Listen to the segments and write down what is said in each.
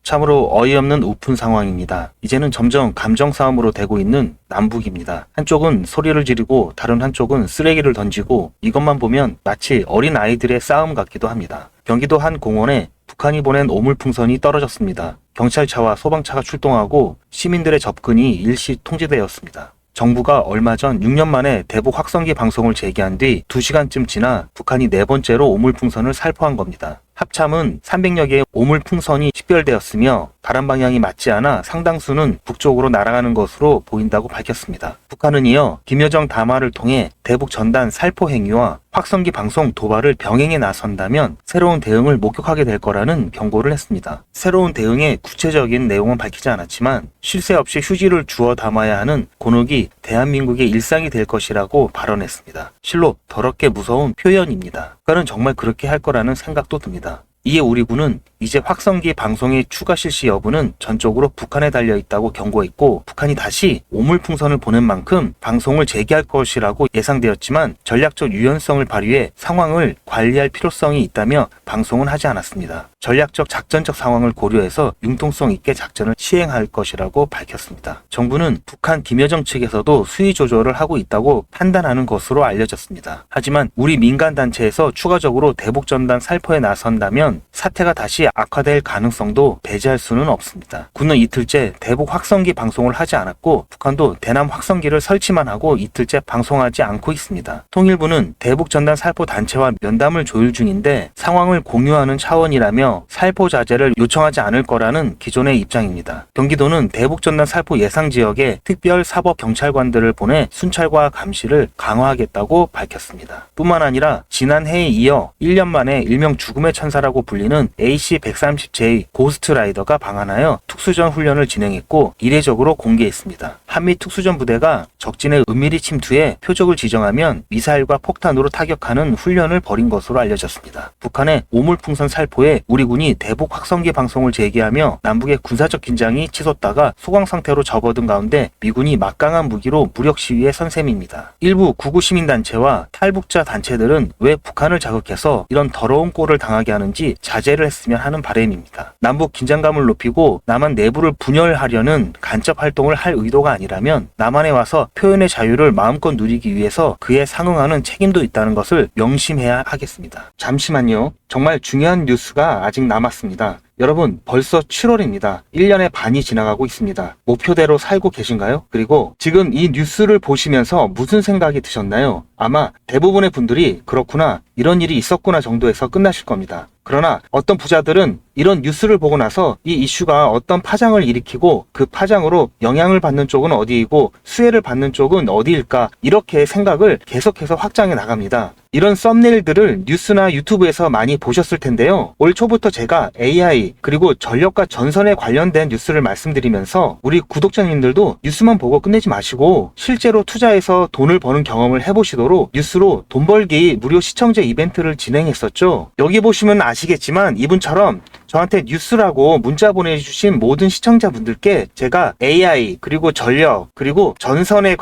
참으로 어이없는 오픈 상황입니다. 이제는 점점 감정 싸움으로 되고 있는 남북입니다. 한쪽은 소리를 지르고 다른 한쪽은 쓰레기를 던지고 이것만 보면 마치 어린 아이들의 싸움 같기도 합니다. 경기도 한 공원에 북한이 보낸 오물풍선이 떨어졌습니다. 경찰차와 소방차가 출동하고 시민들의 접근이 일시 통제되었습니다. 정부가 얼마 전 6년 만에 대북 확성기 방송을 재개한 뒤 2시간쯤 지나 북한이 네 번째로 오물풍선을 살포한 겁니다. 합참은 300여 개의 오물풍선이 식별되었으며 바람 방향이 맞지 않아 상당수는 북쪽으로 날아가는 것으로 보인다고 밝혔습니다. 북한은 이어 김여정 담화를 통해 대북 전단 살포 행위와 확성기 방송 도발을 병행해 나선다면 새로운 대응을 목격하게 될 거라는 경고를 했습니다. 새로운 대응의 구체적인 내용은 밝히지 않았지만 쉴 새 없이 휴지를 주워 담아야 하는 곤혹이 대한민국의 일상이 될 것이라고 발언했습니다. 실로 더럽게 무서운 표현입니다. 북한은 정말 그렇게 할 거라는 생각도 듭니다. 이에 우리 군은 이제 확성기 방송의 추가 실시 여부는 전적으로 북한에 달려있다고 경고했고 북한이 다시 오물풍선을 보낸 만큼 방송을 재개할 것이라고 예상되었지만 전략적 유연성을 발휘해 상황을 관리할 필요성이 있다며 방송은 하지 않았습니다. 전략적 작전적 상황을 고려해서 융통성 있게 작전을 시행할 것이라고 밝혔습니다. 정부는 북한 김여정 측에서도 수위 조절을 하고 있다고 판단하는 것으로 알려졌습니다. 하지만 우리 민간단체에서 추가적으로 대북전단 살포에 나선다면 사태가 다시 악화될 가능성도 배제할 수는 없습니다. 군은 이틀째 대북 확성기 방송을 하지 않았고 북한도 대남 확성기를 설치만 하고 이틀째 방송하지 않고 있습니다. 통일부는 대북 전단 살포 단체와 면담을 조율 중인데 상황을 공유하는 차원이라며 살포 자제를 요청하지 않을 거라는 기존의 입장입니다. 경기도는 대북 전단 살포 예상 지역에 특별 사법 경찰관들을 보내 순찰과 감시를 강화하겠다고 밝혔습니다. 뿐만 아니라 지난해에 이어 1년 만에 일명 죽음의 천사라고 불리는 AC-130J 고스트라이더가 방한하여 특수전 훈련을 진행했고 이례적으로 공개했습니다. 한미 특수전 부대가 적진의 은밀히 침투해 표적을 지정하면 미사일과 폭탄으로 타격하는 훈련을 벌인 것으로 알려졌습니다. 북한의 오물풍선 살포에 우리 군이 대북 확성기 방송을 재개하며 남북의 군사적 긴장이 치솟다가 소강 상태로 접어든 가운데 미군이 막강한 무기로 무력 시위에 선 셈입니다. 일부 구구 시민단체와 탈북자 단체들은 왜 북한을 자극해서 이런 더러운 꼴을 당하게 하는지 자제를 했으면 하는 바람입니다. 남북 긴장감을 높이고 남한 내부를 분열하려는 간첩 활동을 할 의도가 아니라면 남한에 와서 표현의 자유를 마음껏 누리기 위해서 그에 상응하는 책임도 있다는 것을 명심해야 하겠습니다. 잠시만요. 정말 중요한 뉴스가 아직 남았습니다. 여러분 벌써 7월입니다. 1년의 반이 지나가고 있습니다. 목표대로 살고 계신가요? 그리고 지금 이 뉴스를 보시면서 무슨 생각이 드셨나요? 아마 대부분의 분들이 그렇구나, 이런 일이 있었구나 정도에서 끝나실 겁니다. 그러나 어떤 부자들은 이런 뉴스를 보고 나서 이 이슈가 어떤 파장을 일으키고 그 파장으로 영향을 받는 쪽은 어디이고 수혜를 받는 쪽은 어디일까, 이렇게 생각을 계속해서 확장해 나갑니다. 이런 썸네일들을 뉴스나 유튜브에서 많이 보셨을 텐데요. 올 초부터 제가 AI 그리고 전력과 전선에 관련된 뉴스를 말씀드리면서 우리 구독자님들도 뉴스만 보고 끝내지 마시고 실제로 투자해서 돈을 버는 경험을 해보시도록 뉴스로 돈 벌기 무료 시청자 이벤트를 진행했었죠. 여기 보시면 아시겠지만 이분처럼 저한테 뉴스라고 문자 보내주신 모든 시청자분들께 제가 AI 그리고 전력 그리고 전선에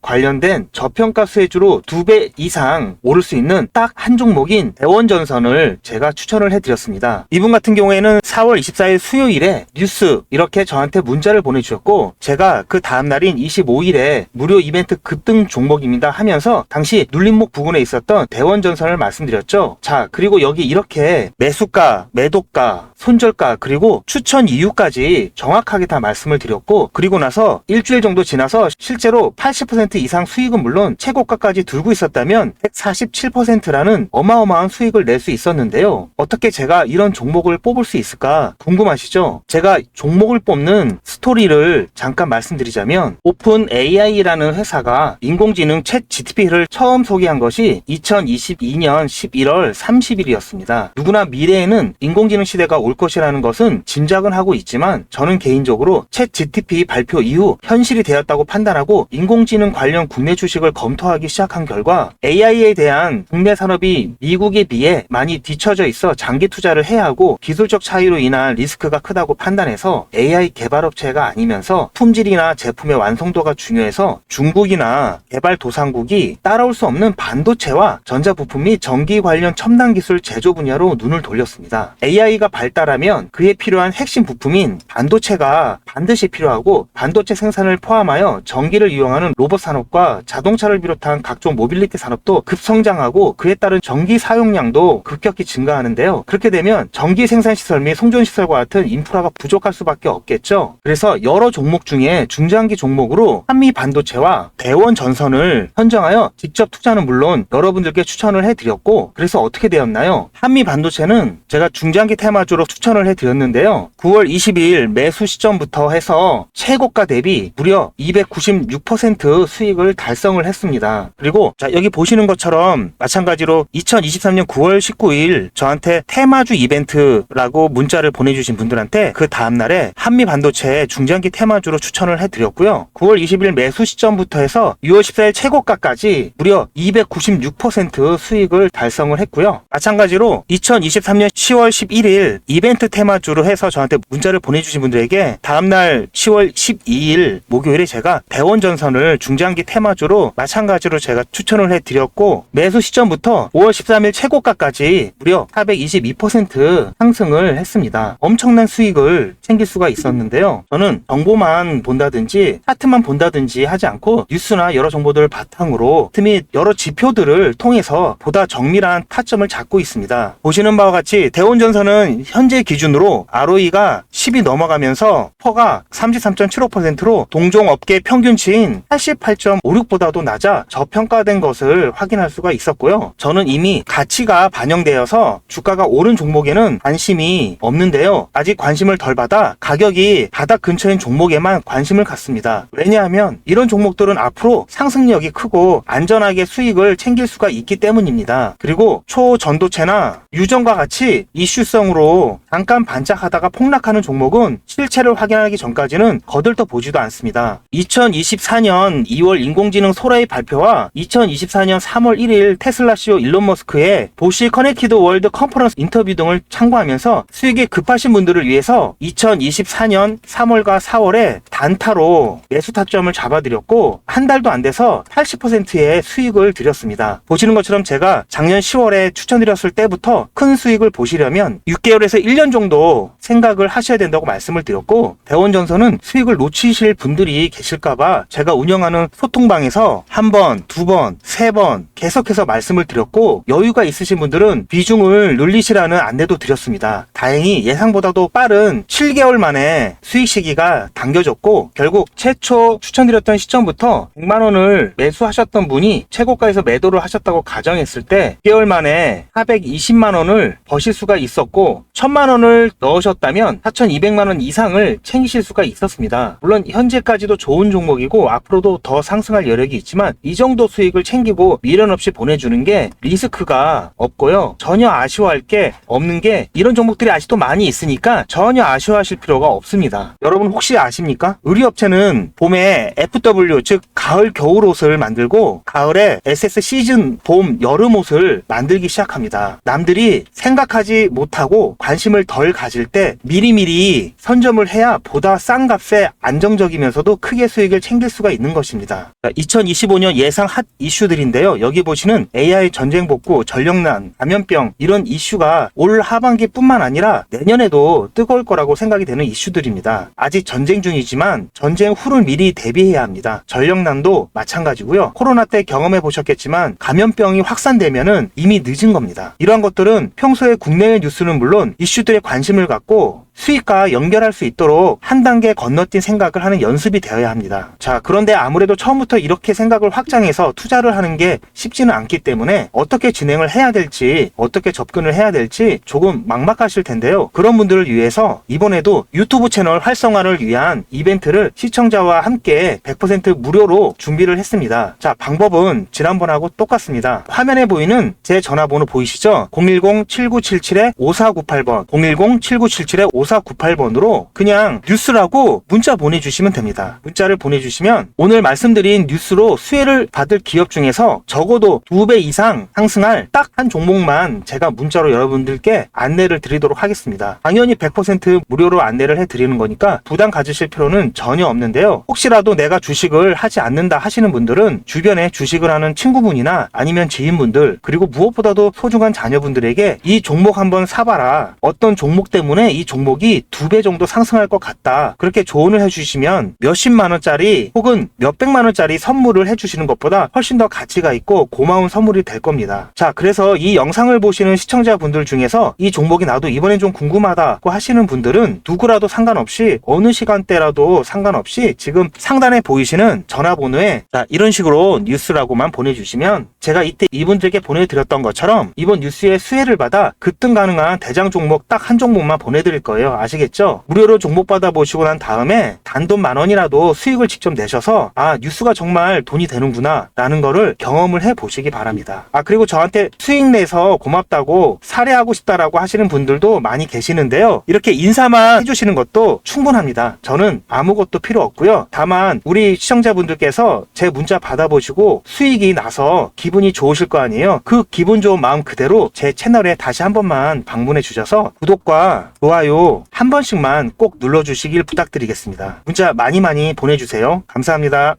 관련된 저평가 수혜주로 2배 이상 오를 수 있는 딱 한 종목인 대원전선을 제가 추천을 해드렸습니다. 이분 같은 경우에는 4월 24일 수요일에 뉴스 이렇게 저한테 문자를 보내주셨고 제가 그 다음날인 25일에 무료 이벤트 급등 종목입니다 하면서 당시 눌림목 부근에 있었던 대원전선을 말씀드렸죠. 자, 그리고 여기 이렇게 매수가, 매도가, 손절가 그리고 추천 이유까지 정확하게 다 말씀을 드렸고 그리고 나서 일주일 정도 지나서 실제로 80% 이상 수익은 물론 최고가까지 들고 있었다면 147%라는 어마어마한 수익을 낼 수 있었는데요. 어떻게 제가 이런 종목을 뽑을 수 있을까 궁금하시죠? 제가 종목을 뽑는 스토리를 잠깐 말씀드리자면 오픈 AI라는 회사가 인공지능 챗 GTP를 처음 소개한 것이 2022년 11월 30일이었습니다. 누구나 미래에는 인공지능 시대가 올 것이라는 것은 짐작은 하고 있지만 저는 개인적으로 챗 GTP 발표 이후 현실이 되었다고 판단하고 인공지능 관련 국내 주식을 검토하기 시작한 결과 AI에 대한 국내 산업이 미국에 비해 많이 뒤처져 있어 장기 투자를 해야 하고 기술적 차이로 인한 리스크가 크다고 판단해서 AI 개발업체가 아니면서 품질이나 제품의 완성도가 중요해서 중국이나 개발도상국이 따라올 수 없는 반도체와 전자부품 및 전기 관련 첨단 기술 제조 분야로 눈을 돌렸습니다. AI가 발달하면 그에 필요한 핵심 부품인 반도체가 반드시 필요하고, 반도체 생산을 포함하여 전기를 이용하는 로봇 산업과 자동차를 비롯한 각종 모빌리티 산업도 급성장하고 그에 따른 전기 사용량도 급격히 증가하는데요. 그렇게 되면 전기 생산 시설 및 송전 시설과 같은 인프라가 부족할 수밖에 없겠죠. 그래서 여러 종목 중에 중장기 종목으로 한미 반도체와 대원 전선을 선정하여 직접 투자는 물론 여러분들께 추천을 해드렸고, 그래서 어떻게 되었나요? 한미 반도체는 제가 중장기 테마주로 추천을 해드렸는데요. 9월 22일 매수 시점부터 해서 최고가 대비 무려 296% 수익을 달성을 했습니다. 그리고 자, 여기 보시는 것처럼 마찬가지로 2023년 9월 19일 저한테 테마주 이벤트라고 문자를 보내주신 분들한테 그 다음날에 한미 반도체 중장기 테마주로 추천을 해드렸고요. 9월 20일 매수 시점부터 해서 6월 14일 최고가까지 무려 296% 수익을 달성을 했고요. 마찬가지로 2023년 10월 11일 이벤트 테마주로 해서 저한테 문자를 보내주신 분들에게 다음날 10월 12일 목요일에 제가 대원전선을 중장기 테마주로 마찬가지로 제가 추천을 해드렸고, 매수 시점부터 5월 13일 최고가까지 무려 422% 상승을 했습니다. 엄청난 수익을 챙길 수가 있었는데요. 저는 정보만 본다든지 차트만 본다든지 하지 않고 뉴스나 여러 정보들을 바탕으로 및 여러 지표들을 통해서 보다 정밀한 타점을 잡고 있습니다. 보시는 바와 같이 대원전선은 현재 기준으로 ROE가 10이 넘어가면서 퍼가 33.75%로 동종업계 평균치인 88.56보다도 낮아 저평가된 것을 확인할 수가 있었고요. 저는 이미 가치가 반영되어서 주가가 오른 종목에는 관심이 없는데요. 아직 관심을 덜 받아 가격이 바닥 근처인 종목에만 관심을 갖습니다. 왜냐하면 이런 종목들은 앞으로 상승력이 크고 안전하게 수익을 챙길 수가 있기 때문입니다. 그리고 초전도체나 유전과 같이 이슈성으로 잠깐 반짝하다가 폭락하는 종목은 실체를 확인하기 전까지는 거들떠 보지도 않습니다. 2024년 2월 인공지능 소라의 발표와 2024년 3월 1일 테슬라 CEO 일론 머스크의 보시 커넥티드 월드 컨퍼런스 인터뷰 등을 참고하면서 수익이 급하신 분들을 위해서 2024년 3월과 4월에 단타로 매수 타점을 잡아드렸고, 한 달도 안 돼서 80%의 수익을 드렸습니다. 보시는 것처럼 제가 작년 10월에 추천드렸을 때부터 큰 수익을 보시려면 6개월에서 1년 정도 생각을 하셔야 된다고 말씀을 드렸고, 대원전선은 수익을 놓치실 분들이 계실까봐 제가 운영하는 소통방에서 한 번, 두 번, 세 번 계속해서 말씀을 드렸고, 여유가 있으신 분들은 비중을 늘리시라는 안내도 드렸습니다. 다행히 예상보다도 빠른 7개월 만에 수익 시기가 당겨졌고, 결국 최초 추천드렸던 시점부터 100만원을 매수하셨던 분이 최고가에서 매도를 하셨다고 가정했을 때 6개월 만에 420만원을 버실 수가 있었고, 1000만원을 넣으셨다면 4200만원 이상을 챙기실 수가 있었습니다. 물론 현재까지도 좋은 종목이고 앞으로도 더 상승할 여력이 있지만 이 정도 수익을 챙기고 미련 없이 보내주는 게 리스크가 없고요. 전혀 아쉬워할 게 없는 게, 이런 종목들이 아직도 많이 있으니까 전혀 아쉬워하실 필요가 없습니다. 여러분 혹시 아십니까? 의류업체는 봄에 FW, 즉 가을 겨울 옷을 만들고 가을에 SS 시즌 봄 여름 옷을 만들기 시작합니다. 남들이 생각하지 못하고 관심을 덜 가질 때 미리미리 선점을 해야 보다 싼 값에 안정적이면서도 크게 수익을 챙길 수가 있는 것입니다. 2025년 예상 핫 이슈들인데요. 여기 보시는 AI 전쟁 복구, 전력난, 감염병, 이런 이슈가 올 하반기뿐만 아니라 내년에도 뜨거울 거라고 생각이 되는 이슈들입니다. 아직 전쟁 중이지만 전쟁 후를 미리 대비해야 합니다. 전력난도 마찬가지고요. 코로나 때 경험해 보셨겠지만 감염병이 확산되면은 이미 늦은 겁니다. 이러한 것들은 평소에 국내외 뉴스는 물론 이슈들에 관심을 갖고 수익과 연결할 수 있도록 한 단계 건너뛴 생각을 하는 연습이 되어야 합니다. 자, 그런데 아무래도 처음부터 이렇게 생각을 확장해서 투자를 하는 게 쉽지는 않기 때문에 어떻게 진행을 해야 될지, 어떻게 접근을 해야 될지 조금 막막하실 텐데요. 그런 분들을 위해서 이번에도 유튜브 채널 활성화를 위한 이벤트를 시청자와 함께 100% 무료로 준비를 했습니다. 자, 방법은 지난번하고 똑같습니다. 화면에 보이는 제 전화번호 보이시죠? 010-7977-5498번, 010-7977-5498번 5498번으로 그냥 뉴스라고 문자 보내주시면 됩니다. 문자를 보내주시면 오늘 말씀드린 뉴스로 수혜를 받을 기업 중에서 적어도 2배 이상 상승할 딱 한 종목만 제가 문자로 여러분들께 안내를 드리도록 하겠습니다. 당연히 100% 무료로 안내를 해드리는 거니까 부담 가지실 필요는 전혀 없는데요. 혹시라도 내가 주식을 하지 않는다 하시는 분들은 주변에 주식을 하는 친구분이나 아니면 지인분들, 그리고 무엇보다도 소중한 자녀분들에게 이 종목 한번 사봐라, 어떤 종목 때문에 이 종목이 2배 정도 상승할 것 같다, 그렇게 조언을 해주시면 몇십만원짜리 혹은 몇백만원짜리 선물을 해주시는 것보다 훨씬 더 가치가 있고 고마운 선물이 될 겁니다. 자, 그래서 이 영상을 보시는 시청자분들 중에서 이 종목이 나도 이번엔 좀 궁금하다고 하시는 분들은 누구라도 상관없이, 어느 시간대라도 상관없이 지금 상단에 보이시는 전화번호에 이런 식으로 뉴스라고만 보내주시면 제가 이때 이분들에게 보내드렸던 것처럼 이번 뉴스의 수혜를 받아 급등 가능한 대장 종목 딱 한 종목만 보내드릴 거예요. 아시겠죠? 무료로 종목 받아보시고 난 다음에 단돈 10,000원이라도 수익을 직접 내셔서 아, 뉴스가 정말 돈이 되는구나 라는 거를 경험을 해보시기 바랍니다. 그리고 저한테 수익 내서 고맙다고 사례하고 싶다라고 하시는 분들도 많이 계시는데요. 이렇게 인사만 해주시는 것도 충분합니다. 저는 아무것도 필요 없고요. 다만 우리 시청자분들께서 제 문자 받아보시고 수익이 나서 기분이 좋으실 거 아니에요. 그 기분 좋은 마음 그대로 제 채널에 다시 한 번만 방문해 주셔서 구독과 좋아요 한 번씩만 꼭 눌러주시길 부탁드리겠습니다. 문자 많이 보내주세요. 감사합니다.